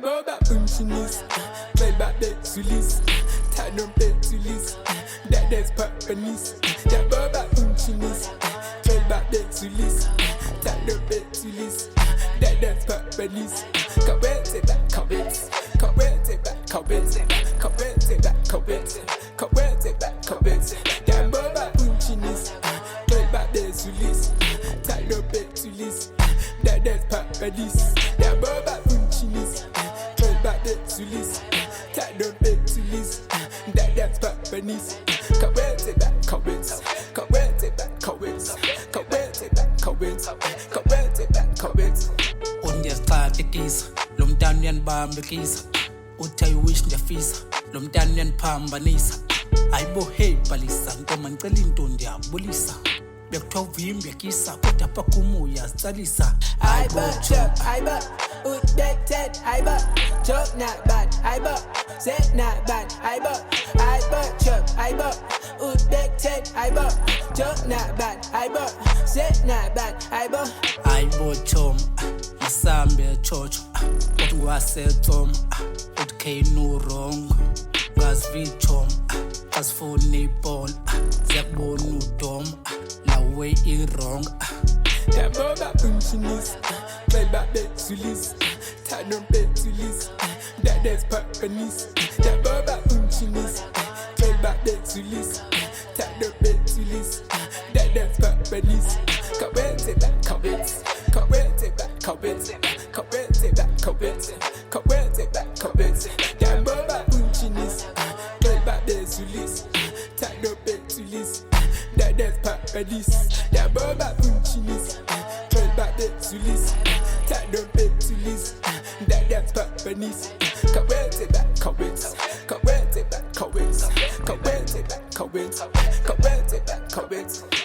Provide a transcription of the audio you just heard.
Boba Punchinis, play back the Sulis, Tadon Petulis, that there's Papanis, that Boba Punchinis, play back the Sulis, Tadon Petulis, that there's Papanis, Kawenze back, Kawenze, Kawenze back, Kawenze, Kawenze back, Kawenze, Kawenze back, Kawenze, that Boba Punchinis, play back the Sulis, Tadon Petulis, that there's Papanis, that Boba Punchinis. Sulis, Tadon Petulis, that's Papanis. KHAWENZE back, KHAWENZE, KHAWENZE back, KHAWENZE, KHAWENZE back, KHAWENZE, KHAWENZE back, KHAWENZE. Unyesixatekisa, lo mntana uyanibambekisa. Uthi wish ndiyafisa, lo mntana uyaniphambanisa. Hayibo hey balisa, nkoma ngicela into ndiyabulisa. Bekuthiwa uvimbi yakisa, kodwa apha kum uyazitsalisa. Hayibo chop, hayibo udekted, hayibo joke not bad, hayibo set not bad, hayibo chop, hayibo udekted, hayibo joke not bad, hayibo set not bad, hayibo chom masambe chocho uthi ngwasetsom uthi K-9 wrong ngazivichom asifuni iball ziyakubona udom lawe i-wrong. That Boba Punchinis, play back the Sulis, Tadon Petulis, that there's Papanis. That Boba Punchinis, play back the Sulis, Tadon Petulis, that there's Papanis. KHAWENZE back, KHAWENZE, KHAWENZE back, KHAWENZE, KHAWENZE back, KHAWENZE, KHAWENZE back, KHAWENZE. That Boba Punchinis, play back the Sulis, Tadon Petulis, that there's Papanis. That Boba Punchinis, play back the Sulis, Tadon Petulis, that's Papanis. KHAWENZE back, KHAWENZE, KHAWENZE back, KHAWENZE, KHAWENZE back, KHAWENZE, KHAWENZE back, KHAWENZE.